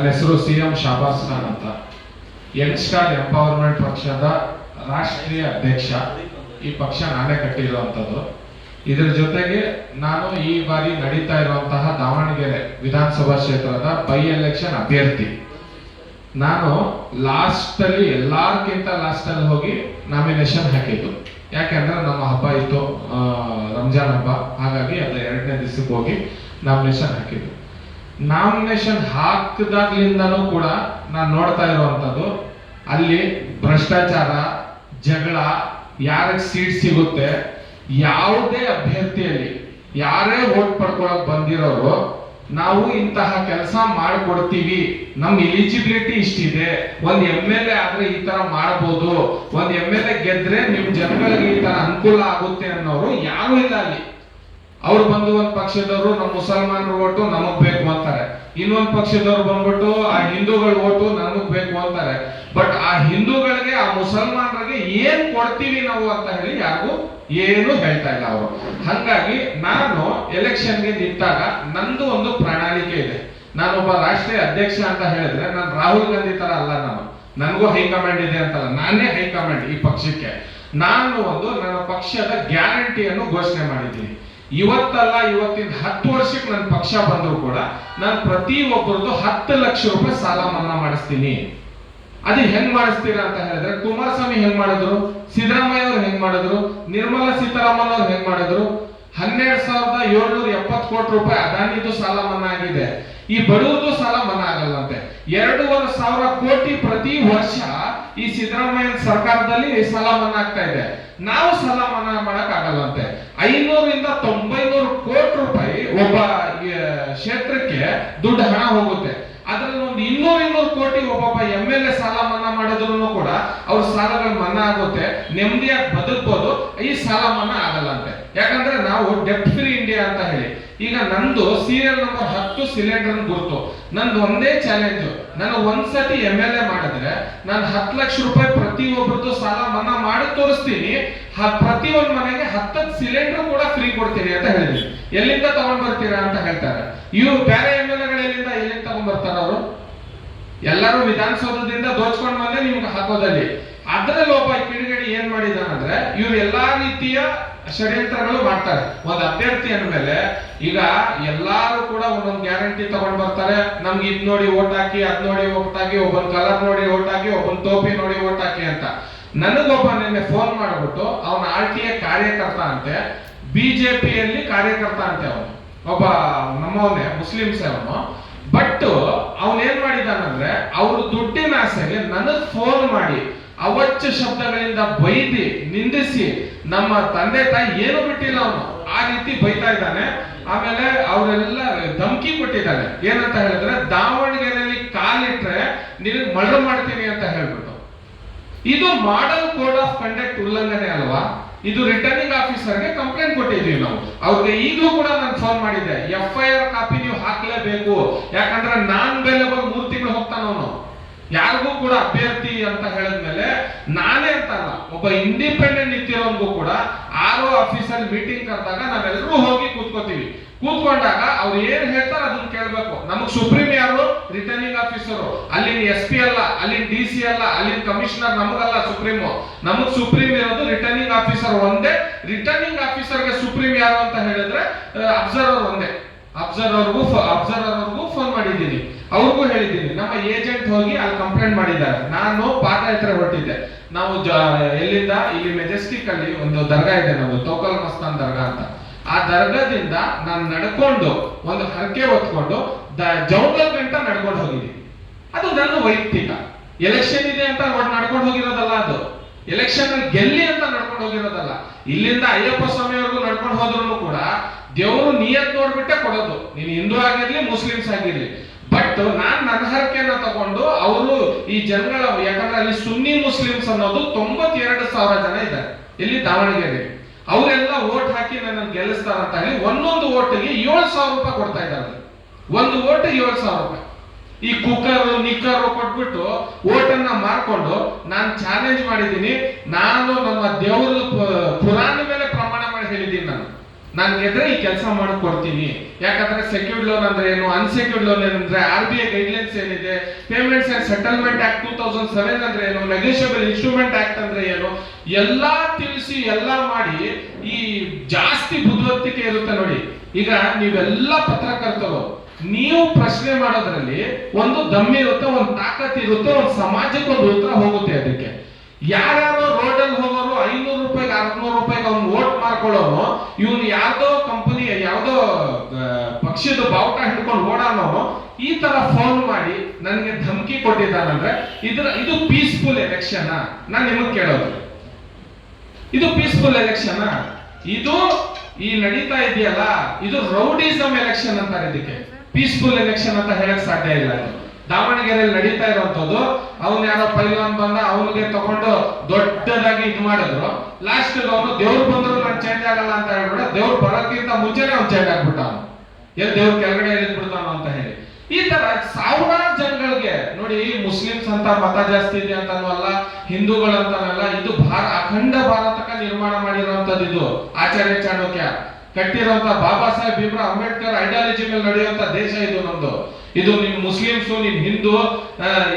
ಹೆಸರು CM ಶಾಬಾಸ್ ಖಾನ್ ಅಂತ, Young star empowerment ಪಕ್ಷದ ರಾಷ್ಟ್ರೀಯ ಅಧ್ಯಕ್ಷ. ಈ ಪಕ್ಷ ನಾನೇ ಕಟ್ಟಿರುವಂತದ್ದು. ಇದರ ಜೊತೆಗೆ ನಾನು ಈ ಬಾರಿ ನಡೀತಾ ಇರುವಂತಹ ದಾವಣಗೆರೆ ವಿಧಾನಸಭಾ ಕ್ಷೇತ್ರದ ಬೈ ಎಲೆಕ್ಷನ್ ಅಭ್ಯರ್ಥಿ. ನಾನು ಲಾಸ್ಟ್ ಅಲ್ಲಿ ಎಲ್ಲಾರ್ಕಿಂತ ಲಾಸ್ಟ್ ಅಲ್ಲಿ ಹೋಗಿ ನಾಮಿನೇಷನ್ ಹಾಕಿದ್ದು. ಯಾಕೆಂದ್ರೆ ನಮ್ಮ ಹಬ್ಬ ಇತ್ತು, ರಂಜಾನ್ ಹಬ್ಬ, ಹಾಗಾಗಿ ಅದ 2ನೇ ದಿವಸಕ್ಕೆ ಹೋಗಿ ನಾಮಿನೇಷನ್ ಹಾಕಿದ್ದು. ನಾಮಿನೇಷನ್ ಹಾಕಿದಾಗ್ಲಿಂದನೂ ಕೂಡ ನಾನು ನೋಡ್ತಾ ಇರುವಂತದ್ದು ಅಲ್ಲಿ ಭ್ರಷ್ಟಾಚಾರ, ಜಗಳ, ಯಾರಿಗೆ ಸೀಟ್ ಸಿಗುತ್ತೆ, ಯಾವುದೇ ಅಭ್ಯರ್ಥಿಯಲ್ಲಿ ಯಾರೇ ವೋಟ್ ಪಡ್ಕೊಳಕ್ ಬಂದಿರೋರು ನಾವು ಇಂತಹ ಕೆಲಸ ಮಾಡಿಕೊಡ್ತೀವಿ, ನಮ್ ಎಲಿಜಿಬಿಲಿಟಿ ಇಷ್ಟಿದೆ, ಒಂದ್ MLA ಆದ್ರೆ ಈ ತರ ಮಾಡಬಹುದು, ಒಂದ್ MLA ಗೆದ್ರೆ ನಿಮ್ ಜನಗಳಿಗೆ ಈ ತರ ಅನುಕೂಲ ಆಗುತ್ತೆ ಅನ್ನೋರು ಯಾರು ಇಲ್ಲ ಅಲ್ಲಿ. ಅವ್ರು ಬಂದು ಒಂದ್ ಪಕ್ಷದವರು ನಮ್ಮ ಮುಸಲ್ಮಾನರು ಓಟು ನಮಗ್ ಬೇಕು ಅಂತಾರೆ, ಇನ್ನೊಂದ್ ಪಕ್ಷದವ್ರು ಬಂದ್ಬಿಟ್ಟು ಆ ಹಿಂದೂಗಳ ಓಟು ನಮಗ್ ಬೇಕು ಅಂತಾರೆ. ಬಟ್ ಆ ಹಿಂದೂಗಳಿಗೆ, ಆ ಮುಸಲ್ಮಾನರಿಗೆ ಏನ್ ಕೊಡ್ತೀವಿ ನಾವು ಅಂತ ಹೇಳಿ ಯಾರಿಗೂ ಏನು ಹೇಳ್ತಾ ಇಲ್ಲ ಅವರು. ಹಂಗಾಗಿ ನಾನು ಎಲೆಕ್ಷನ್ಗೆ ನಿಂತಾಗ ನಂದು ಒಂದು ಪ್ರಣಾಳಿಕೆ ಇದೆ. ನಾನೊಬ್ಬ ರಾಷ್ಟ್ರೀಯ ಅಧ್ಯಕ್ಷ ಅಂತ ಹೇಳಿದ್ರೆ ನಾನು ರಾಹುಲ್ ಗಾಂಧಿ ತರ ಅಲ್ಲ, ನನಗೂ ಹೈಕಮಾಂಡ್ ಇದೆ ಅಂತಲ್ಲ, ನಾನೇ ಹೈಕಮಾಂಡ್ ಈ ಪಕ್ಷಕ್ಕೆ. ನಾನು ನನ್ನ ಪಕ್ಷದ ಗ್ಯಾರಂಟಿಯನ್ನು ಘೋಷಣೆ ಮಾಡಿದ್ದೀನಿ. ಇವತ್ತಲ್ಲ, ಇವತ್ತಿನ 10 ವರ್ಷಕ್ಕೆ ನನ್ನ ಪಕ್ಷ ಬಂದ್ರು ಕೂಡ ನಾನು ಪ್ರತಿಯೊಬ್ಬರದ್ದು 10 ಲಕ್ಷ ರೂಪಾಯಿ ಸಾಲ ಮನ್ನಾ ಮಾಡಿಸ್ತೀನಿ. ಅದು ಹೆಂಗ್ ಮಾಡಿಸ್ತೀರಾ ಅಂತ ಹೇಳಿದ್ರೆ, ಕುಮಾರಸ್ವಾಮಿ ಹೆಂಗ್ ಮಾಡಿದ್ರು, ಸಿದ್ದರಾಮಯ್ಯ ಅವ್ರು ಹೆಂಗ್ ಮಾಡಿದ್ರು, ನಿರ್ಮಲಾ ಸೀತಾರಾಮನ್ ಅವ್ರು ಹೆಂಗ್ ಮಾಡಿದ್ರು. 12,770 ಕೋಟಿ ರೂಪಾಯಿ ಅದಾನಿದು ಸಾಲ ಮನ್ನಾ ಆಗಿದೆ. ಈ ಬಡವರದು ಸಾಲ ಮನ್ನಾ ಆಗಲ್ಲಂತೆ. 2,500 ಕೋಟಿ ಪ್ರತಿ ವರ್ಷ ಈ ಸಿದ್ದರಾಮಯ್ಯ ಸರ್ಕಾರದಲ್ಲಿ ಸಾಲ ಮನ್ನಾ ಆಗ್ತಾ ಇದೆ. ನಾವು ಸಾಲ ಮನ್ನಾ ಮಾಡಕ್ ಆಗಲ್ಲಂತೆ. 500ರಿಂದ 900 ಕೋಟಿ ರೂಪಾಯಿ ಒಬ್ಬ ಕ್ಷೇತ್ರಕ್ಕೆ ದುಡ್ಡು ಹಣ ಹೋಗುತ್ತೆ. ಅದ್ರಲ್ಲಿ ಒಂದು 200 ಕೋಟಿ ಒಬ್ಬೊಬ್ಬ MLA ಸಾಲ ಮನ್ನಾ ಮಾಡಿದ್ರು ಕೂಡ ಅವ್ರ ಸಾಲಗಳು ಮನ್ನಾ ಆಗುತ್ತೆ, ನೆಮ್ಮದಿಯಾಗಿ ಬದುಕಬಹುದು. ಈ ಸಾಲ ಮನ್ನಾ ಆಗಲ್ಲಂತೆ. ಯಾಕಂದ್ರೆ ನಾವು ಡೆಪ್ಟ್ ಫ್ರೀ ಇಂಡಿಯಾ ಅಂತ ಹೇಳಿ. ಈಗ ನಂದು ಸೀರಿಯಲ್ ನಂಬರ್ 10 ಸಿಲಿಂಡರ್ ಗುರುತು. ನಂದು ಒಂದೇ ಚಾಲೆಂಜ್, ನಾನು ಒಂದ್ಸತಿ MLA ಮಾಡಿದ್ರೆ ನಾನು 10 ಲಕ್ಷ ರೂಪಾಯಿ ಪ್ರತಿಯೊಬ್ಬರದ್ದು ಸಾಲ ಮನ್ನಾ ಮಾಡಿ ತೋರಿಸ್ತೀನಿ. ಪ್ರತಿಯೊಂದು ಮನೆಗೆ 10 ಸಿಲಿಂಡರ್ ಕೂಡ ಫ್ರೀ ಕೊಡ್ತೀನಿ ಅಂತ ಹೇಳಿದ್ವಿ. ಎಲ್ಲಿಂದ ತಗೊಂಡ್ ಬರ್ತೀರಾ ಅಂತ ಹೇಳ್ತಾರೆ. ಇವ್ರು ಬೇರೆ MLAಗಳು ಎಲ್ಲಿಂದ ತಗೊಂಡ್ ಬರ್ತಾರ? ಅವರು ಎಲ್ಲರೂ ವಿಧಾನಸೌಧದಿಂದ ದೋಚ್ಕೊಂಡ್ ಬಂದ್ರೆ ನಿಮ್ಗೆ ಹಾಕೋದಲ್ಲಿ. ಅದ್ರಲ್ಲಿ ಒಬ್ಬ ಕಿಡಿಗೇಡಿ ಏನ್ ಮಾಡಿದಾನಂದ್ರೆ, ಇವ್ರು ಎಲ್ಲಾ ರೀತಿಯ ಷಡ್ಯಂತ್ರಗಳು ಮಾಡ್ತಾರೆ. ಒಂದು ಅಭ್ಯರ್ಥಿ ಅಂದ್ಮೇಲೆ ಈಗ ಎಲ್ಲಾರು ಕೂಡ ಒಂದೊಂದು ಗ್ಯಾರಂಟಿ ತಗೊಂಡ್ ಬರ್ತಾರೆ. ನಮ್ಗೆ ಇದ್ ನೋಡಿ ಓಟ್ ಹಾಕಿ, ಅದ್ ನೋಡಿ ಓಟ್ ಹಾಕಿ, ಒಬ್ಬನ್ ಕಲರ್ ನೋಡಿ ಓಟ್ ಹಾಕಿ, ಒಬ್ಬನ್ ಟೋಪಿ ನೋಡಿ ಓಟ್ ಹಾಕಿ ಅಂತ. ನನಗೊಬ್ಬ ನಿನ್ನೆ ಫೋನ್ ಮಾಡ್ಬಿಟ್ಟು ಅವನ RTA ಕಾರ್ಯಕರ್ತ ಅಂತೆ, BJPಯಲ್ಲಿ ಕಾರ್ಯಕರ್ತ ಅಂತೆ. ಅವನು ಒಬ್ಬ ನಮ್ಮವನೇ, ಮುಸ್ಲಿಮ್ಸ್ ಅವನು. ಬಟ್ ಅವನ್ ಏನ್ ಮಾಡಿದಾನಂದ್ರೆ, ಅವ್ರ ದುಡ್ಡಿನ ಆಸೆಗೆ ನನಗ್ ಫೋನ್ ಮಾಡಿ ಅವಚ್ಚ ಶಬ್ದಗಳಿಂದ ಬೈದಿ, ನಿಂದಿಸಿ, ನಮ್ಮ ತಂದೆ ತಾಯಿ ಏನು ಬಿಟ್ಟಿಲ್ಲ ಅವನು, ಆ ರೀತಿ ಬೈತಾ ಇದ್ದಾನೆ. ಆಮೇಲೆ ಅವರೆಲ್ಲ ಧಮಕಿ ಕೊಟ್ಟಿದ್ದಾನೆ. ಏನಂತ ಹೇಳಿದ್ರೆ, ದಾವಣಗೆರೆಯಲ್ಲಿ ಕಾಲಿಟ್ರೆ ನಿನಗೆ ಮರ್ಡರ್ ಮಾಡ್ತೀನಿ ಅಂತ ಹೇಳ್ಬಿಟ್ಟು. ಇದು ಮಾಡಲ್ ಕೋಡ್ ಆಫ್ ಕಂಡಕ್ಟ್ ಉಲ್ಲಂಘನೆ ಅಲ್ವಾ? ಇದು ರಿಟರ್ನಿಂಗ್ ಆಫೀಸರ್ಗೆ ಕಂಪ್ಲೇಂಟ್ ಕೊಟ್ಟಿದ್ದೀವಿ ನಾವು. ಅವ್ರಿಗೆ ಈಗಲೂ ಕೂಡ ನಾನು ಫೋನ್ ಮಾಡಿದ್ದೆ, FIR ಕಾಪಿ ನೀವು ಹಾಕ್ಲೇಬೇಕು. ಯಾಕಂದ್ರೆ ನಾನ್ ಬೇಲೆಬಲ್ 3 ತಿಂಗಳು ಹೋಗ್ತಾನ ಅವನು. ಯಾರಿಗೂ ಕೂಡ ಅಭ್ಯರ್ಥಿ ಅಂತ ಹೇಳಿದ್ಮೇಲೆ ನಾನೇ ಅಂತಲ್ಲ, ಒಬ್ಬ ಇಂಡಿಪೆಂಡೆಂಟ್ ನಿಂತಿರೋನ್ಗೂ ಕೂಡ RO ಆಫೀಸಲ್ಲಿ ಮೀಟಿಂಗ್ ಕರೆದಾಗ ನಾವೆಲ್ಲರೂ ಹೋಗಿ ಕೂತ್ಕೋತೀವಿ. ಕೂತ್ಕೊಂಡಾಗ ಅವ್ರು ಏನ್ ಹೇಳ್ತಾರೆ ಅದನ್ನ ಕೇಳ್ಬೇಕು. ನಮಗ್ ಸುಪ್ರೀಂ ಯಾರು? Returning officer. ಅಲ್ಲಿನ SP ಅಲ್ಲ, ಅಲ್ಲಿನ DC ಅಲ್ಲ, ಅಲ್ಲಿನ ಕಮಿಷನರ್ ನಮಗಲ್ಲ ಸುಪ್ರೀಂ. ನಮಗ್ ಸುಪ್ರೀಂ ಇರೋದು ರಿಟರ್ನಿಂಗ್ ಆಫೀಸರ್ ಒಂದೇ. ರಿಟರ್ನಿಂಗ್ ಆಫೀಸರ್ಗೆ ಸುಪ್ರೀಂ ಯಾರು ಅಂತ ಹೇಳಿದ್ರೆ ಅಬ್ಸರ್ವರ್ ಒಂದೇ. ಅಬ್ಸರ್ವರ್ಗೂ ಫೋನ್ ಮಾಡಿದ್ದೀನಿ, ಅವ್ರಿಗೂ ಹೇಳಿದ್ದೀನಿ. ನಮ್ಮ ಏಜೆಂಟ್ ಹೋಗಿ ಅಲ್ಲಿ ಕಂಪ್ಲೇಂಟ್ ಮಾಡಿದ್ದಾರೆ. ನಾನು ಪಾದಯಾತ್ರೆ ಹೊರಟಿದ್ದೆ. ನಾವು ಎಲ್ಲಿಂದ ಇಲ್ಲಿ ಮೆಜೆಸ್ಟಿಕ್ ಅಲ್ಲಿ ಒಂದು ದರ್ಗಾ ಇದೆ, ನಮ್ದು ತೌಕಲ್ ಮಸ್ತಾನ್ ದರ್ಗಾ ಅಂತ. ಆ ದರ್ಗಾದಿಂದ ನಾನು ನಡ್ಕೊಂಡು ಒಂದು ಹರಕೆ ಹೊತ್ಕೊಂಡು ಜೌಗಲ್ ಗಂಟ ನಡ್ಕೊಂಡು ಹೋಗಿದ್ದೀನಿ. ಅದು ನನ್ನ ವೈಯಕ್ತಿಕ. ಎಲೆಕ್ಷನ್ ಇದೆ ಅಂತ ನಡ್ಕೊಂಡು ಹೋಗಿರೋದಲ್ಲ, ಅದು ಎಲೆಕ್ಷನ್ ಅಲ್ಲಿ ಗೆಲ್ಲಿ ಅಂತ ನಡ್ಕೊಂಡು ಹೋಗಿರೋದಲ್ಲ. ಇಲ್ಲಿಂದ ಅಯ್ಯಪ್ಪ ಸ್ವಾಮಿವರೆಗೂ ನಡ್ಕೊಂಡು ಹೋದ್ರು ಕೂಡ ದೇವರು ನಿಯತ್ ನೋಡ್ಬಿಟ್ಟೆ ಕೊಡೋದು, ನೀನು ಹಿಂದೂ ಆಗಿರ್ಲಿ ಮುಸ್ಲಿಮ್ಸ್ ಆಗಿರ್ಲಿ. ಬಟ್ ನಾನ್ ನನ್ನ ಹರಕೆನ ತಗೊಂಡು ಅವರು ಈ ಜನಗಳ, ಯಾಕಂದ್ರೆ ಅಲ್ಲಿ ಸುನ್ನಿ ಮುಸ್ಲಿಮ್ಸ್ ಅನ್ನೋದು 92,000 ಜನ ಇದ್ದಾರೆ ಇಲ್ಲಿ ದಾವಣಗೆರೆ. ಅವರೆಲ್ಲ ಓಟ್ ಹಾಕಿ ನನ್ನ ಗೆಲ್ಲಿಸ್ತಾರ ಅಂತ ಹೇಳಿ ಒಂದೊಂದು ಓಟಿಗೆ 7,000 ರೂಪಾಯಿ ಕೊಡ್ತಾ ಇದ್ದಾರೆ. ಒಂದು ಓಟ್ 7,000 ರೂಪಾಯಿ. ಈ ಕುಕ್ಕರ್ ನಿಕ್ಕರ್ ಕೊಟ್ಬಿಟ್ಟು ಓಟನ್ನ ಮಾರ್ಕೊಂಡು ನಾನು ಚಾಲೆಂಜ್ ಮಾಡಿದ್ದೀನಿ. ನಾನು ನಮ್ಮ ದೇವರ ಪುರಾಣ ಮೇಲೆ ಪ್ರಮಾಣ ಮಾಡಿ ಹೇಳಿದ್ದೀನಿ. ನಾನು ಗೆದ್ರೆ ಈ ಕೆಲಸ ಮಾಡ್ಕೊಡ್ತೀನಿ. ಯಾಕಂದ್ರೆ ಸೆಕ್ಯೂರ್ಡ್ ಲೋನ್ ಅಂದ್ರೆ ಏನು, ಅನ್ಸೆಕ್ಯೂರ್ಡ್ ಲೋನ್ ಏನಂದ್ರೆ, RBI ಗೈಡ್ಲೈನ್ಸ್ ಏನಿದೆ, ಪೇಮೆಂಟ್ಸ್ ಅಂಡ್ ಸೆಟಲ್ಮೆಂಟ್ ಆಕ್ಟ್ 2007 ಅಂದ್ರೆ ಏನು, ನೆಗೋಷಿಯಬಲ್ ಇನ್ಸ್ಟ್ರೂಮೆಂಟ್ ಆಕ್ಟ್ ಅಂದ್ರೆ ಏನು, ಎಲ್ಲಾ ತಿಳಿಸಿ ಎಲ್ಲಾ ಮಾಡಿ ಈ ಜಾಸ್ತಿ ಬುದ್ಧಿವಂತಿಕೆ ಇರುತ್ತೆ ನೋಡಿ. ಈಗ ನೀವೆಲ್ಲ ಪತ್ರಕರ್ತರು, ನೀವು ಪ್ರಶ್ನೆ ಮಾಡೋದ್ರಲ್ಲಿ ಒಂದು ದಮ್ಮಿ ಇರುತ್ತೆ, ಒಂದು ತಾಕತ್ ಇರುತ್ತೆ, ಒಂದು ಸಮಾಜಕ್ಕೆ ಒಂದು ಉತ್ತರ ಹೋಗುತ್ತೆ. ಅದಕ್ಕೆ ಯಾರ್ಯಾರೋ ರೋಡಲ್ಲಿ ಹೋಗೋರು 500 ರೂಪಾಯಿಗೆ 600 ರೂಪಾಯಿಗೆ ಅವ್ನು ವೋಟ್ ಮಾಡ್ಕೊಳ್ಳೋನು, ಇವನು ಯಾವ್ದೋ ಕಂಪನಿ ಯಾವ್ದೋ ಪಕ್ಷದ ಬಾವುಟ ಹಿಡ್ಕೊಂಡು ಓಡಾನೋನು ಈ ತರ ಫೋನ್ ಮಾಡಿ ನನಗೆ ಧಮಕಿ ಕೊಟ್ಟಿದ್ದಾನಂದ್ರೆ ಇದು ಪೀಸ್ಫುಲ್ ಎಲೆಕ್ಷನ್? ನಾನು ನಿಮಗೆ ಕೇಳೋದು, ಇದು ಪೀಸ್ಫುಲ್ ಎಲೆಕ್ಷನ್? ಇದು ಈ ನಡೀತಾ ಇದೆಯಲ್ಲ, ಇದು ರೌಡಿಸಮ್ ಎಲೆಕ್ಷನ್ ಅಂತಾರೆ. ಇದಕ್ಕೆ ಪೀಸ್ಫುಲ್ ಎಲೆಕ್ಷನ್ ಅಂತ ಹೇಳಕ್ ಸಾಧ್ಯ ಇಲ್ಲ. ದಾವಣಗೆರೆಯಲ್ಲಿ ನಡೀತಾ ಇರುವಂತದ್ದು, ಅವನ್ ಯಾರೋ ಪೈಲ್ವಾನ್ ಬಂದ, ಅವನಿಗೆ ತಗೊಂಡು ದೊಡ್ಡದಾಗಿ ಇದು ಮಾಡಿದ್ರು. ಲಾಸ್ಟ್ ಅವನು ದೇವ್ರು ಬಂದ್ರು ನಾನು ಚೇಂಜ್ ಆಗಲ್ಲ ಅಂತ ಹೇಳ್ಬಿಡ, ದೇವ್ರು ಬರೋಕ್ಕಿಂತ ಮುಂಚೆನೆ ಅವ್ನು ಚೇಂಜ್ ಆಗ್ಬಿಟ್ಟಾನು, ಎಲ್ಲಿ ದೇವ್ರ ಕೆಳಗಡೆ ಇಳಿದ್ಬಿಡ್ತಾನು ಅಂತ ಹೇಳಿ. ಈ ತರ ಸಾವಿರಾರು ಜನಗಳಿಗೆ ನೋಡಿ, ಮುಸ್ಲಿಮ್ಸ್ ಅಂತ ಮತ ಜಾಸ್ತಿ ಇದೆ ಅಂತನಲ್ಲ, ಹಿಂದೂಗಳಂತನಲ್ಲ, ಇದು ಅಖಂಡ ಭಾರತಕ್ಕೆ ನಿರ್ಮಾಣ ಮಾಡಿರುವಂತದ್ದು. ಇದು ಆಚಾರ್ಯ ಚಾಣಕ್ಯ ಕಟ್ಟಿರುವಂತ ಬಾಬಾ ಸಾಹೇಬ್ ಭೀಮ್ರಾವ್ ಅಂಬೇಡ್ಕರ್ ಐಡಿಯಾಲಜಿ ಮೇಲೆ ನಡೆಯುವಂತ ದೇಶ ಇದು ನಮ್ದು. ಇದು ನಿಮ್ ಮುಸ್ಲಿಮ್ಸು, ನಿಮ್ ಹಿಂದೂ,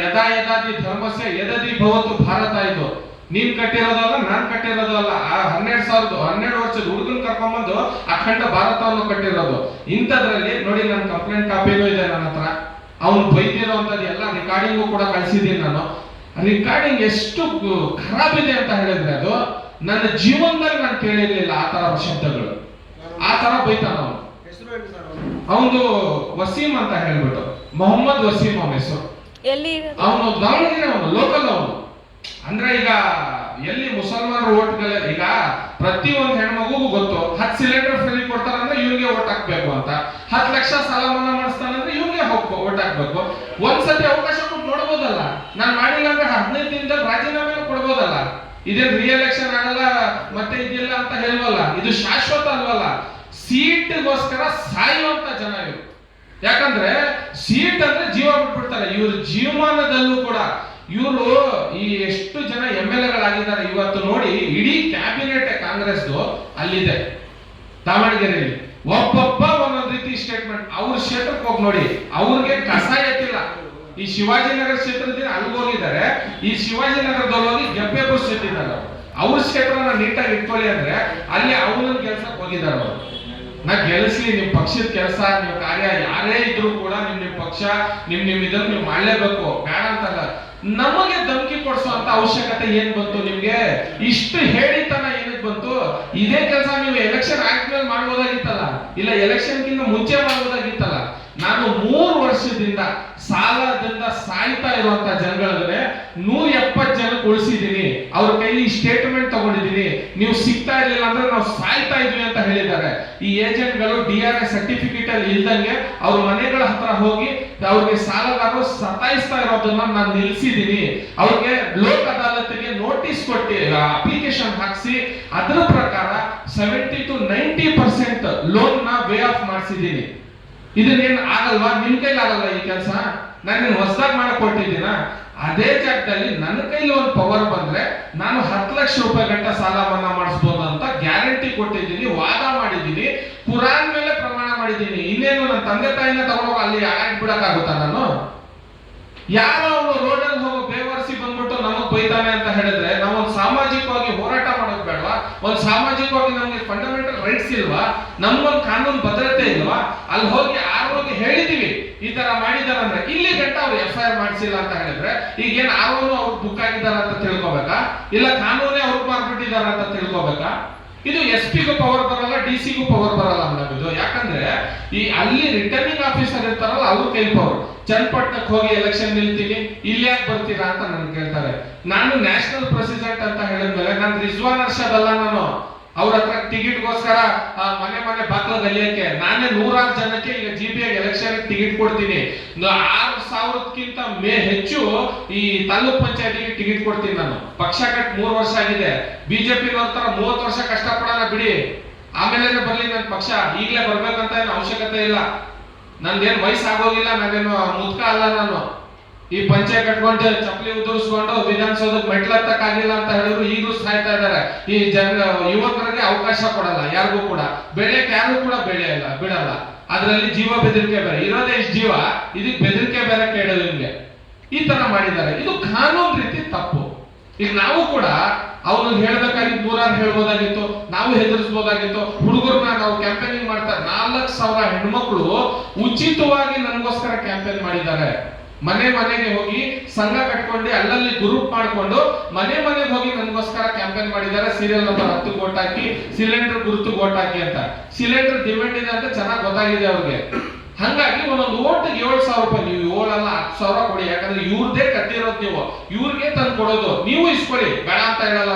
ಯದಾ ಯದಾದಿ ಧರ್ಮಸ್ಯ ಯದದಿ ಭವತು ಭಾರತ. ಇದು ನೀನ್ ಕಟ್ಟಿರೋದಲ್ಲ, ನಾನ್ ಕಟ್ಟಿರೋದಲ್ಲ. ಆ 12 ವರ್ಷದ ಹುಡುಗನ್ ಕರ್ಕೊಂಡ್ಬಂದು ಅಖಂಡ ಭಾರತವನ್ನು ಕಟ್ಟಿರೋದು. ಇಂಥದ್ರಲ್ಲಿ ನೋಡಿ, ನನ್ನ ಕಂಪ್ಲೇಂಟ್ ಕಾಪಿನೂ ಇದೆ ನನ್ನ ಹತ್ರ. ಅವನು ಬೈದಿರೋಂಥದ್ದು ಎಲ್ಲ ರೆಕಾರ್ಡಿಂಗು ಕೂಡ ಕಳಿಸಿದ್ದೀನಿ ನಾನು. ರೆಕಾರ್ಡಿಂಗ್ ಎಷ್ಟು ಖರಾಬ್ ಇದೆ ಅಂತ ಹೇಳಿದ್ರೆ, ಅದು ನನ್ನ ಜೀವನದಲ್ಲಿ ನಾನು ಕೇಳಿರ್ಲಿಲ್ಲ ಆ ತರ ಶಬ್ದಗಳು. ಆ ತರ ಬೈತಾನ ಅವನು. ಅವನು ವಸೀಂ ಅಂತ ಹೇಳ್ಬಿಟ್ಟು, ಮೊಹಮ್ಮದ್ ವಸೀಂ ಅವನ ಹೆಸರು. ಅವನು ದಾವಣಗೆರೆ, ಅವನು ಲೋಕಲ್. ಅವನು ಅಂದ್ರೆ ಈಗ ಎಲ್ಲಿ ಮುಸಲ್ಮಾನರು ಓಟ್ಗಳ, ಈಗ ಪ್ರತಿ ಒಂದು ಹೆಣ್ಮಗುಗೂ ಗೊತ್ತು 10 ಸಿಲಿಂಡರ್ ಫ್ರೀ ಕೊಡ್ತಾರಂದ್ರೆ ಇವ್ರಿಗೆ ಓಟ್ ಹಾಕ್ಬೇಕು ಅಂತ, 10 ಲಕ್ಷ ಸಾಲ ಮನ್ನಾ ಮಾಡಿಸ್ತಾನಂದ್ರೆ ಇವ್ರಿಗೆ ಓಟ್ ಹಾಕ್ಬೇಕು. ಒಂದ್ಸತಿ ಅವಕಾಶ ಕೊಟ್ಟು ನೋಡ್ಬೋದಲ್ಲ, ನಾನು ಮಾಡಿಲ್ಲ ಅಂದ್ರೆ 15 ದಿನದಲ್ಲಿ ರಾಜೀನಾಮೆ ಕೊಡ್ಬೋದಲ್ಲ. ಇದೇನ್ ರಿಎಲೆಕ್ಷನ್ ಆಗಲ್ಲ ಮತ್ತೆ ಇದಿಲ್ಲ ಅಂತ ಹೇಳ್ವಲ್ಲ, ಇದು ಶಾಶ್ವತ ಅಲ್ವಲ್ಲ. ಸೀಟ್ಗೋಸ್ಕರ ಸಾಯುವಂತ ಜನ ಇವರು. ಯಾಕಂದ್ರೆ ಸೀಟ್ ಅಂದ್ರೆ ಜೀವ ಬಿಟ್ಬಿಡ್ತಾರೆ. ಇವ್ರ ಜೀವಮಾನದಲ್ಲೂ ಕೂಡ ಇವರು ಈ ಎಷ್ಟು ಜನ MLA-ಗಳಾಗಿದ್ದಾರೆ ಇವತ್ತು ನೋಡಿ. ಇಡೀ ಕ್ಯಾಬಿನೆಟ್ ಕಾಂಗ್ರೆಸ್ದು ಅಲ್ಲಿದೆ ದಾವಣಗೆರೆಯಲ್ಲಿ. ಒಬ್ಬೊಬ್ಬ ಒಂದೊಂದು ರೀತಿ ಸ್ಟೇಟ್ಮೆಂಟ್. ಅವ್ರ ಕ್ಷೇತ್ರಕ್ಕೆ ಹೋಗಿ ನೋಡಿ, ಅವ್ರಿಗೆ ಕಸ ಎತ್ತಿಲ್ಲ. ಈ ಶಿವಾಜಿನಗರ ಕ್ಷೇತ್ರದಿಂದ ಅಲ್ಲಿ ಹೋಗಿದ್ದಾರೆ, ಈ ಶಿವಾಜಿನಗರದಲ್ಲಿ ಹೋಗಿ ಗೆಬ್ಬೆ ಬಸ್ ಎತ್ತಿದ್ದಾರೆ. ಅವ್ರ ಕ್ಷೇತ್ರನ ನೀಟಾಗಿ ಇಟ್ಕೊಳ್ಳಿ ಅಂದ್ರೆ ಅಲ್ಲಿ ಅವನ ಕೆಲ್ಸಕ್ಕೆ ಹೋಗಿದ್ದಾರೆ ಅವರು. ನಾ ಗೆಲ್ಲಿಸ್ಲಿ, ನಿಮ್ ಪಕ್ಷದ ಕೆಲಸ, ನಿಮ್ ಕಾರ್ಯ ಯಾರೇ ಇದ್ರು ಕೂಡ ನಿಮ್ ಪಕ್ಷ ನಿಮ್ ಇದನ್ನು ನೀವು ಮಾಡ್ಲೇಬೇಕು, ಬೇಡ ಅಂತಲ್ಲ. ನಮಗೆ ಧಮಕಿ ಕೊಡಿಸುವಂತ ಅವಶ್ಯಕತೆ ಏನ್ ಬಂತು ನಿಮ್ಗೆ? ಇಷ್ಟು ಹೇಳಿತನ ಏನಕ್ಕೆ ಬಂತು? ಇದೇ ಕೆಲಸ ನೀವು ಎಲೆಕ್ಷನ್ ಆದ್ಮೇಲೆ ಮಾಡ್ಬೋದಾಗಿತ್ತಲ್ಲ, ಇಲ್ಲ ಎಲೆಕ್ಷನ್ ಗಿಂತ ಮುಂಚೆ ಮಾಡ್ಬೋದಾಗಿತ್ತಲ್ಲ. ನಾನು 3 ವರ್ಷದಿಂದ ಸಾಲದಿಂದ ಸಾಯ್ತಾ ಇರುವಂತ ಜನಗಳಿಗೆ 170 ಜನಕ್ಕೆ ಉಳಿಸಿದೀನಿ. ಅವ್ರ ಕೈಲಿ ಸ್ಟೇಟ್ಮೆಂಟ್ ತಗೊಂಡಿದ್ದೀನಿ. ನೀವು ಸಿಗ್ತಾ ಇರ್ಲಿಲ್ಲ ಅಂದ್ರೆ ನಾವು ಸಾಯ್ತಾ ಇದ್ವಿ ಅಂತ ಹೇಳಿದ್ದಾರೆ. ಈ ಏಜೆಂಟ್ಗಳು DRA ಸರ್ಟಿಫಿಕೇಟ್ ಅಲ್ಲಿ ಇಲ್ದಂಗೆ ಅವ್ರ ಮನೆಗಳ ಹತ್ರ ಹೋಗಿ ಅವ್ರಿಗೆ ಸಾಲಗಾರರು ಸತಾಯಿಸ್ತಾ ಇರೋದನ್ನ ನಾನು ನಿಲ್ಲಿಸಿದೀನಿ. ಅವ್ರಿಗೆ ಲೋಕ್ ಅದಾಲತ್ಗೆ ನೋಟಿಸ್ ಕೊಟ್ಟು ಅಪ್ಲಿಕೇಶನ್ ಹಾಕಿಸಿ ಅದರ ಪ್ರಕಾರ 70 to 90% ಲೋನ್ ನ ವೇ ಆಫ್ ಮಾಡಿಸಿದೀನಿ. ಇದನ್ನೇನು ಆಗಲ್ವಾ? ನಿಮ್ ಕೈಲಿ ಆಗಲ್ಲ ಈ ಕೆಲಸ? ನಾನು ಹೊಸದಾಗಿ ಮಾಡಕ್ ಕೊಟ್ಟಿದ್ದೀನ? ಅದೇ ಜಾಗದಲ್ಲಿ ನನ್ನ ಕೈಲಿ ಒಂದು ಪವರ್ ಬಂದ್ರೆ ನಾನು 10 ಲಕ್ಷ ರೂಪಾಯಿ ಗಂಟ ಸಾಲ ಮನ್ನಾ ಮಾಡಿಸ್ಬೋದು ಅಂತ ಗ್ಯಾರಂಟಿ ಕೊಟ್ಟಿದ್ದೀನಿ, ವಾದ ಮಾಡಿದ್ದೀನಿ, ಕುರಾನ್ ಮೇಲೆ ಪ್ರಮಾಣ ಮಾಡಿದ್ದೀನಿ. ಇನ್ನೇನು ನನ್ನ ತಂದೆ ತಾಯಿನ ತಗೊಂಡೋಗಿ ಅಲ್ಲಿ ಬಿಡಕ್ಕಾಗುತ್ತಾ ನಾನು? ಯಾರೋ ಅವನು ರೋಡಲ್ಲಿ ಹೋಗೋ ಬೇವರ್ಸಿ ಬಂದ್ಬಿಟ್ಟು ನಮಗ್ ಬೈತಾನೆ ಅಂತ ಹೇಳಿದ್ರೆ ನಾವೊಂದು ಸಾಮಾಜಿಕವಾಗಿ ಹೋರಾಟ ಮಾಡೋದು ಬೇಡವಾ? ಒಂದು ಸಾಮಾಜಿಕವಾಗಿ ನಮ್ಗೆ ಫಂಡಮೆಂಟಲ್ ರೈಟ್ಸ್ ಇಲ್ವಾ? ನಮ್ಗೊಂದು ಕಾನೂನು ಭದ್ರತೆ ಇಲ್ವಾ? ಅಲ್ಲಿ ಹೋಗಿ ಆರೋಗ್ಯ ಹೇಳಿದೀವಿ ಈ ತರ ಮಾಡಿದಾರೆ ಅಂದ್ರೆ, ಇಲ್ಲಿ ಗಂಟ ಅವ್ರು FIR ಮಾಡಿಸಿಲ್ಲ ಅಂತ ಹೇಳಿದ್ರೆ ಈಗ ಏನ್ ಆರೋನು ಅವ್ರು ಬುಕ್ ಆಗಿದಾರ ಅಂತ ತಿಳ್ಕೊಬೇಕಾ? ಇಲ್ಲ ಕಾನೂನೇ ಅವ್ರು ಮಾಡ್ಬಿಟ್ಟಿದಾರ ಅಂತ ತಿಳ್ಕೊಬೇಕಾ? ಇದು SP-ಗೂ ಪವರ್ ಬರಲ್ಲ, DC-ಗೂ ಪವರ್ ಬರಲ್ಲ ಅನ್ನೋದು. ಯಾಕಂದ್ರೆ ಈ ಅಲ್ಲಿ ರಿಟರ್ನಿಂಗ್ ಆಫೀಸರ್ ಇರ್ತಾರಲ್ಲ ಅವ್ರ ಕೈ ಪವರ್. ಚನ್ನಪಟ್ಟಣಕ್ಕೆ ಹೋಗಿ ಎಲೆಕ್ಷನ್ ನಿಲ್ತೀನಿ, ಇಲ್ಲಿ ಯಾಕೆ ಬರ್ತೀರಾ ಅಂತ ನನ್ ಕೇಳ್ತಾರೆ. ನಾನು ನ್ಯಾಷನಲ್ ಪ್ರೆಸಿಡೆಂಟ್ ಅಂತ ಹೇಳಿದ್ಮೇಲೆ ನಾನು ರಿಜ್ವಾನ್ ಅರ್ಷದ್ ಅಲ್ಲ. ನಾನು ಅವ್ರ ಹತ್ರ ಟಿಕೆಟ್ಗೋಸ್ಕರ ಮನೆ ಬಾಕ್ಲ ಗಲಿಯಕ್ಕೆ ನಾನೇ 100 ಜನಕ್ಕೆ ಈಗ GBA ಎಲೆಕ್ಷನ್ ಟಿಕೆಟ್ ಕೊಡ್ತೀನಿ. 6,000ಕ್ಕಿಂತ ಹೆಚ್ಚು ಈ ತಾಲೂಕ್ ಪಂಚಾಯತಿಗೆ ಟಿಕೆಟ್ ಕೊಡ್ತೀನಿ ನಾನು. ಪಕ್ಷ ಕಟ್ 3 ವರ್ಷ ಆಗಿದೆ. ಬಿಜೆಪಿ ತರ 30 ವರ್ಷ ಕಷ್ಟಪಡೋಣ ಬಿಡಿ, ಆಮೇಲೆ ಬರ್ಲಿ ನನ್ನ ಪಕ್ಷ. ಈಗಲೇ ಬರ್ಬೇಕಂತ ಏನು ಅವಶ್ಯಕತೆ ಇಲ್ಲ. ನಂದೇನು ವಯಸ್ಸಾಗೋಗಿಲ್ಲ, ನಾನೇನು ಮುದ್ಕ ಅಲ್ಲ. ನಾನು ಈ ಪಂಚೆ ಕಟ್ಕೊಂಡು ಚಪ್ಪಲಿ ಉದುರಿಸ್ಕೊಂಡು ವಿಧಾನಸೌಧಕ್ಕೆ ಮೆಟ್ಲತ್ತಕ್ಕಾಗಿಲ್ಲ ಅಂತ ಹೇಳಿದ್ರು ಈಗಲೂ ಸಾಯ್ತಾ ಇದಾರೆ. ಈ ಯುವಕರಿಗೆ ಅವಕಾಶ ಕೊಡಲ್ಲ, ಯಾರಿಗೂ ಕೂಡ ಬೆಳೆಯಕ್ಕೆ ಯಾರು ಕೂಡ ಬಿಡಲ್ಲ. ಅದರಲ್ಲಿ ಜೀವ ಬೆದರಿಕೆ ಬೇರೆ, ಇರೋದೇ ಇಷ್ಟು ಜೀವ, ಇದಕ್ಕೆ ಬೆದರಿಕೆ ಬೇರೆ ಕೇಳೋದು ನಿಮ್ಗೆ. ಈ ತರ ಮಾಡಿದ್ದಾರೆ. ಇದು ಕಾನೂನು ರೀತಿ ತಪ್ಪು. ಈಗ ನಾವು ಕೂಡ ಅವ್ರಿಗೆ ಹೇಳ್ಬೇಕಾಗಿತ್ತು, ನೂರಾರು ಹೇಳ್ಬೋದಾಗಿತ್ತು, ನಾವು ಹೆದರಿಸಬಹುದಾಗಿತ್ತು. ಹುಡುಗರನ್ನ ನಾವು ಕ್ಯಾಂಪೇನಿಂಗ್ ಮಾಡ್ತಾರೆ. 4,000 ಹೆಣ್ಮಕ್ಳು ಉಚಿತವಾಗಿ ನನಗೋಸ್ಕರ ಕ್ಯಾಂಪೇನ್ ಮಾಡಿದ್ದಾರೆ. ಮನೆ ಮನೆಗೆ ಹೋಗಿ ಸಂಘ ಕಟ್ಕೊಂಡು ಅಲ್ಲಲ್ಲಿ ಗ್ರೂಪ್ ಮಾಡ್ಕೊಂಡು ಮನೆ ಮನೆಗೆ ಹೋಗಿ ನನಗೋಸ್ಕರ ಕ್ಯಾಂಪೇನ್ ಮಾಡಿದ್ದಾರೆ. ಸೀರಿಯಲ್ ನಂಬರ್ 10 ಓಟ್ ಹಾಕಿ, ಸಿಲಿಂಡರ್ ಗುರುತು ಓಟ್ ಹಾಕಿ ಅಂತ. ಸಿಲಿಂಡರ್ ಡಿಮ್ಯಾಂಡ್ ಇದೆ ಅಂತ ಚೆನ್ನಾಗಿ ಗೊತ್ತಾಗಿದೆ ಅವ್ರಿಗೆ. ಹಂಗಾಗಿ ಒಂದೊಂದು ಓಟಿಗೆ 7,000 ರೂಪಾಯಿ. ನೀವು 7 ಅಲ್ಲ 10,000 ಕೊಡಿ, ಯಾಕಂದ್ರೆ ಇವ್ರದೇ ಕಟ್ಟಿರೋದು, ನೀವು ಇವ್ರಿಗೆ ತಂದು ಕೊಡೋದು, ನೀವು ಇಸ್ಕೊಳ್ಳಿ, ಬೇಡ ಅಂತ ಹೇಳಲ್ಲ.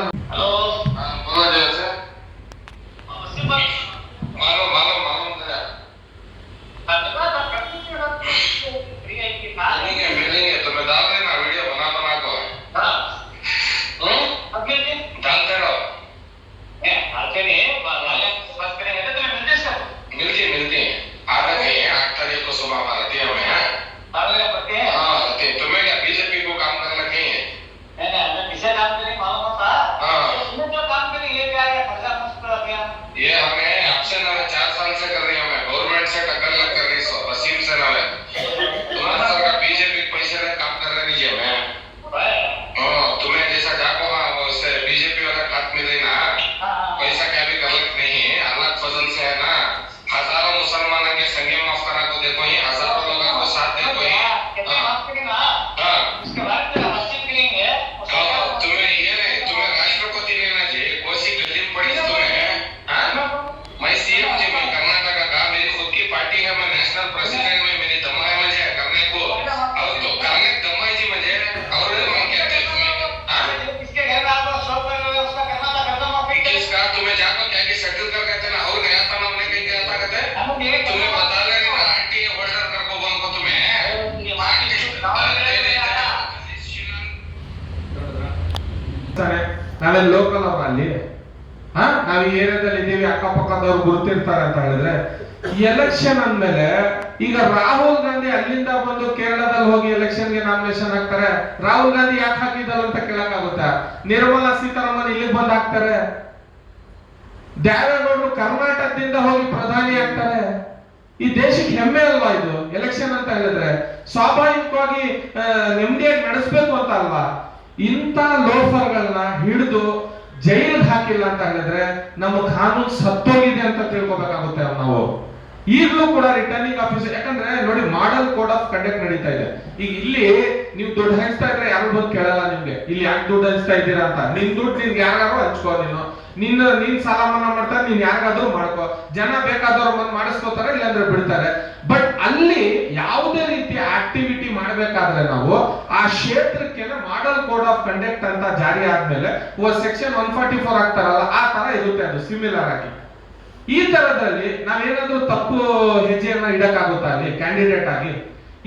ನಾವೇನ್ ಲೋಕಲ್ ಅವ್ರ ಅಲ್ಲಿ ನಾವ್ ಈ ಏರಿಯಾದಲ್ಲಿ ಇದೀವಿ, ಅಕ್ಕಪಕ್ಕದವ್ರು ಗುರುತಿರ್ತಾರೆ ಅಂತ ಹೇಳಿದ್ರೆ, ಎಲೆಕ್ಷನ್ ಅಂದ್ಮೇಲೆ ಈಗ ರಾಹುಲ್ ಗಾಂಧಿ ಅಲ್ಲಿಂದ ಬಂದು ಕೇರಳದಲ್ಲಿ ಹೋಗಿ ಎಲೆಕ್ಷನ್ಗೆ ನಾಮಿನೇಷನ್ ಹಾಕ್ತಾರೆ. ರಾಹುಲ್ ಗಾಂಧಿ ಯಾಕೆ ಹಾಕಿದ್ದಾರೆ ಅಂತ ಕೇಳಕ್ಕಾಗುತ್ತಾ? ನಿರ್ಮಲಾ ಸೀತಾರಾಮನ್ ಇಲ್ಲಿಗೆ ಬಂದು ಹಾಕ್ತಾರೆ. ದೇವೇಗೌಡರು ಕರ್ನಾಟಕದಿಂದ ಹೋಗಿ ಪ್ರಧಾನಿ ಆಗ್ತಾರೆ. ಈ ದೇಶಕ್ಕೆ ಹೆಮ್ಮೆ ಅಲ್ವಾ ಇದು? ಎಲೆಕ್ಷನ್ ಅಂತ ಹೇಳಿದ್ರೆ ಸ್ವಾಭಾವಿಕವಾಗಿ ನೆಮ್ಮದಿಯಾಗಿ ನಡೆಸಬೇಕು ಅಂತ ಅಲ್ವಾ? ಇಂಥ ಲೋಫರ್ಗಳನ್ನ ಹಿಡಿದು ಜೈಲಿಗೆ ಹಾಕಿಲ್ಲ ಅಂತ ಹೇಳಿದ್ರೆ ನಮ್ಮ ಕಾನೂನು ಸತ್ತೋಗಿದೆ ಅಂತ ತಿಳ್ಕೊಬೇಕಾಗುತ್ತೆ ನಾವು. ಈಗಲೂ ಕೂಡ ರಿಟರ್ನಿಂಗ್ ಆಫೀಸರ್, ಯಾಕಂದ್ರೆ ನೋಡಿ, ಮಾಡಲ್ ಕೋಡ್ ಆಫ್ ಕಂಡಕ್ಟ್ ನಡೀತಾ ಇದೆ. ಈಗ ಇಲ್ಲಿ ನೀವು ದುಡ್ಡು ಹಂಚ್ತಾ ಇದ್ರೆ ಯಾರು ಬಂದು ಕೇಳಲ್ಲ ನಿಮ್ಗೆ, ಇಲ್ಲಿ ಯಾಕೆ ದುಡ್ಡು ಹಂಚ್ತಾ ಇದ್ದೀರಾ ಅಂತ. ನಿನ್ ದುಡ್ಡು ನಿನ್ಗೆ ಯಾರು ಹಂಚ್ಕೋ, ನೀನ್ ಸಾಲ ಮನ್ನಾ ಮಾಡ್ತಾರೆ, ನೀನ್ ಯಾರಿಗಾದ್ರೂ ಮಾಡ್ಕೋ. ಜನ ಬೇಕಾದವ್ರು ಬಂದು ಮಾಡಿಸ್ಕೋತಾರೆ, ಇಲ್ಲಾಂದ್ರೆ ಬಿಡ್ತಾರೆ. ಬಟ್ ಅಲ್ಲಿ ಯಾವುದೇ ರೀತಿಯ ಆಕ್ಟಿವಿಟಿ ಮಾಡಬೇಕಾದ್ರೆ ನಾವು ಆ ಕ್ಷೇತ್ರಕ್ಕೆ ಮಾಡಲ್ ಕೋಡ್ ಆಫ್ ಕಂಡಕ್ಟ್ ಅಂತ ಜಾರಿ ಆದ್ಮೇಲೆ ಸೆಕ್ಷನ್ 144 ಆಗ್ತಾರಲ್ಲ, ಆ ತರ ಇರುತ್ತೆ, ಅದು ಸಿಮಿಲರ್ ಆಗಿ. ಈ ತರದಲ್ಲಿ ನಾವೇನಾದ್ರೂ ತಪ್ಪು ಹೆಜ್ಜೆಯನ್ನ ಇಡಕ್ಕಾಗುತ್ತಾ ಅಲ್ಲಿ ಕ್ಯಾಂಡಿಡೇಟ್ ಆಗಿ?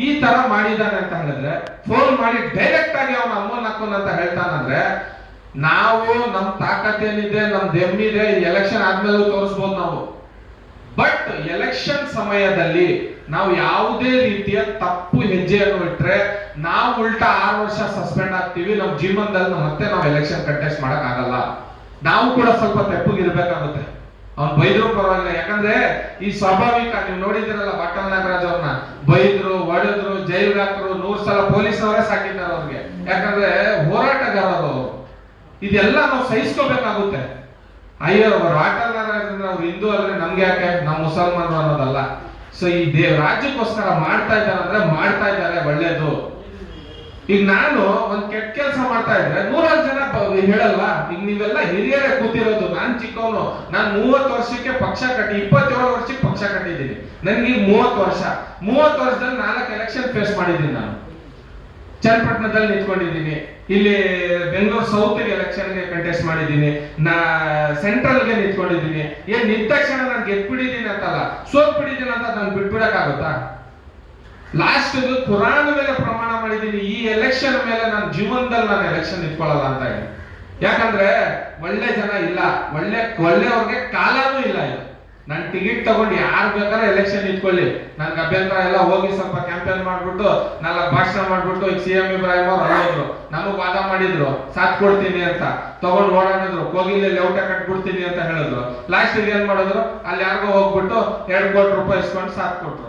ಈ ತರ ಮಾಡಿದಾನೆ ಅಂತ ಹೇಳಿದ್ರೆ ಫೋನ್ ಮಾಡಿ ಡೈರೆಕ್ಟ್ ಆಗಿ ಅವನ ಅಮ್ಮನ ಅಕ್ಕನ ಅಂತ ಹೇಳ್ತಾನಂದ್ರೆ, ನಾವು ನಮ್ ತಾಕತ್ತೇನಿದೆ, ನಮ್ ದೆಮ್ಮಿದೆ, ಎಲೆಕ್ಷನ್ ಆದ್ಮೇಲೂ ತೋರಿಸ್ಬೋದು ನಾವು. ಬಟ್ ಎಲೆಕ್ಷನ್ ಸಮಯದಲ್ಲಿ ನಾವು ಯಾವುದೇ ರೀತಿಯ ತಪ್ಪು ಹೆಜ್ಜೆಯನ್ನು ಇಟ್ರೆ ನಾವು ಉಲ್ಟಾ 6 ವರ್ಷ ಸಸ್ಪೆಂಡ್ ಆಗ್ತೀವಿ. ನಮ್ ಜೀವನದಲ್ಲಿ ಮತ್ತೆ ನಾವು ಎಲೆಕ್ಷನ್ ಕಂಟೆಸ್ಟ್ ಮಾಡಕ್ ಆಗಲ್ಲ. ನಾವು ಕೂಡ ಸ್ವಲ್ಪ ತೆಪ್ಪಗಿರ್ಬೇಕಾಗುತ್ತೆ. ಅವ್ನು ಬೈದ್ರು ಪರವಾಗಿಲ್ಲ, ಯಾಕಂದ್ರೆ ಈ ಸ್ವಾಭಾವಿಕ, ನೀವು ನೋಡಿದಿರಲ್ಲ ವಾಟಾಳ್ ನಾಗರಾಜ್ ಅವ್ರನ್ನ ಬೈದ್ರು, ಹೊಡೆದ್ರು, ಜೈಲ್ಗೆ ಹಾಕರು, 100 ಸಲ ಪೊಲೀಸ್ನವರೇ ಸಾಕಿದ್ದಾರೆ ಅವ್ರಿಗೆ. ಯಾಕಂದ್ರೆ ಹೋರಾಟಗಾರರು ಅವರು. ಇದೆಲ್ಲ ನಾವು ಸಹಿಸ್ಕೋಬೇಕಾಗುತ್ತೆ. ಅಯ್ಯೋ ವಾಟಾಳ್ ನಾಗರಾಜ್ ಅಂದ್ರೆ ಅವ್ರು ಹಿಂದೂ ಅಲ್ರಿ, ನಮ್ಗೆ ಯಾಕೆ, ನಾವು ಮುಸಲ್ಮಾನರು ಅನ್ನೋದಲ್ಲ. ಸೊ ಈ ರಾಜ್ಯಕ್ಕೋಸ್ಕರ ಮಾಡ್ತಾ ಇದ್ದಾರೆ ಅಂದ್ರೆ ಮಾಡ್ತಾ ಇದ್ದಾರೆ, ಒಳ್ಳೇದು. ಈಗ ನಾನು ಒಂದ್ ಕೆಟ್ಟ ಕೆಲಸ ಮಾಡ್ತಾ ಇದ್ರೆ 100 ಜನ ಹೇಳಲ್ವಾ? ಈಗ ನೀವೆಲ್ಲ ಹಿರಿಯರೇ ಕೂತಿರೋದು, ನಾನ್ ಚಿಕ್ಕವನು. ನಾನು 30 ವರ್ಷಕ್ಕೆ ಪಕ್ಷ ಕಟ್ಟಿ 27 ವರ್ಷಕ್ಕೆ ಪಕ್ಷ ಕಟ್ಟಿದ್ದೀನಿ. ನನ್ಗೆ ಈಗ 30 ವರ್ಷ. 30 ವರ್ಷದಲ್ಲಿ 4 ಎಲೆಕ್ಷನ್ ಫೇಸ್ ಮಾಡಿದ್ದೀನಿ. ನಾನು ಚನ್ನಪಟ್ಟಣದಲ್ಲಿ ನಿಂತ್ಕೊಂಡಿದ್ದೀನಿ, ಇಲ್ಲಿ ಬೆಂಗಳೂರು ಸೌತ್ ಎಲೆಕ್ಷನ್ಗೆ ಕಂಟೆಸ್ಟ್ ಮಾಡಿದ್ದೀನಿ, ಸೆಂಟ್ರಲ್ಗೆ ನಿಂತ್ಕೊಂಡಿದ್ದೀನಿ. ಏನ್ ನಿಂತ ತಕ್ಷಣ ನಾನು ಗೆದ್ಬಿಟ್ಟಿದ್ದೀನಿ ಅಂತಲ್ಲ, ಸೋತ್ ಬಿಟ್ಟಿದ್ದೀನಿ ಅಂತ ನಾನು ಬಿಟ್ಬಿಡಕ್ಕಾಗುತ್ತಾ? ಲಾಸ್ಟ್ ಕುರಾನ್ ಮೇಲೆ ಪ್ರಮಾಣ ಮಾಡಿದ್ದೀನಿ, ಈ ಎಲೆಕ್ಷನ್ ಮೇಲೆ ನನ್ನ ಜೀವನದಲ್ಲಿ ನಾನು ಎಲೆಕ್ಷನ್ ನಿಂತ್ಕೊಳ್ಳಲ್ಲ ಅಂತ ಹೇಳಿ. ಯಾಕಂದ್ರೆ ಒಳ್ಳೆ ಜನ ಇಲ್ಲ, ಒಳ್ಳೆಯವ್ರಿಗೆ ಕಾಲನೂ ಇಲ್ಲ. ಇದು ನನ್ ಟಿಕೆಟ್ ತಗೊಂಡು ಯಾರು ಬೇಕಾದ್ರೆ ಎಲೆಕ್ಷನ್ ಇಟ್ಕೊಳ್ಳಿ, ನನ್ಗೆ ಅಭ್ಯಂತರ ಎಲ್ಲ, ಹೋಗಿ ಸ್ವಲ್ಪ ಕ್ಯಾಂಪೇನ್ ಮಾಡ್ಬಿಟ್ಟು ನಾಲ್ಕು ಭಾಷಣ ಮಾಡ್ಬಿಟ್ಟು ಈಗ CM ಇಬ್ರಾಹಿಂ ಅವ್ರು ಅಲ್ಲೋದ್ರು, ನಮಗ್ ವಾದ ಮಾಡಿದ್ರು ಸಾಥ್ ಕೊಡ್ತೀನಿ ಅಂತ, ತಗೊಂಡು ಓಡಾಡಿದ್ರು, ಕೋಗಿಲೆ ಲೇಔಟ ಕಟ್ಬಿಡ್ತೀನಿ ಅಂತ ಹೇಳಿದ್ರು. ಲಾಸ್ಟ್ ಏನ್ ಮಾಡಿದ್ರು, ಅಲ್ಲಿ ಯಾರಿಗೋ ಹೋಗ್ಬಿಟ್ಟು 2 ಕೋಟಿ ರೂಪಾಯಿ ಇಸ್ಕೊಂಡು ಸಾಥ್ ಕೊಟ್ರು.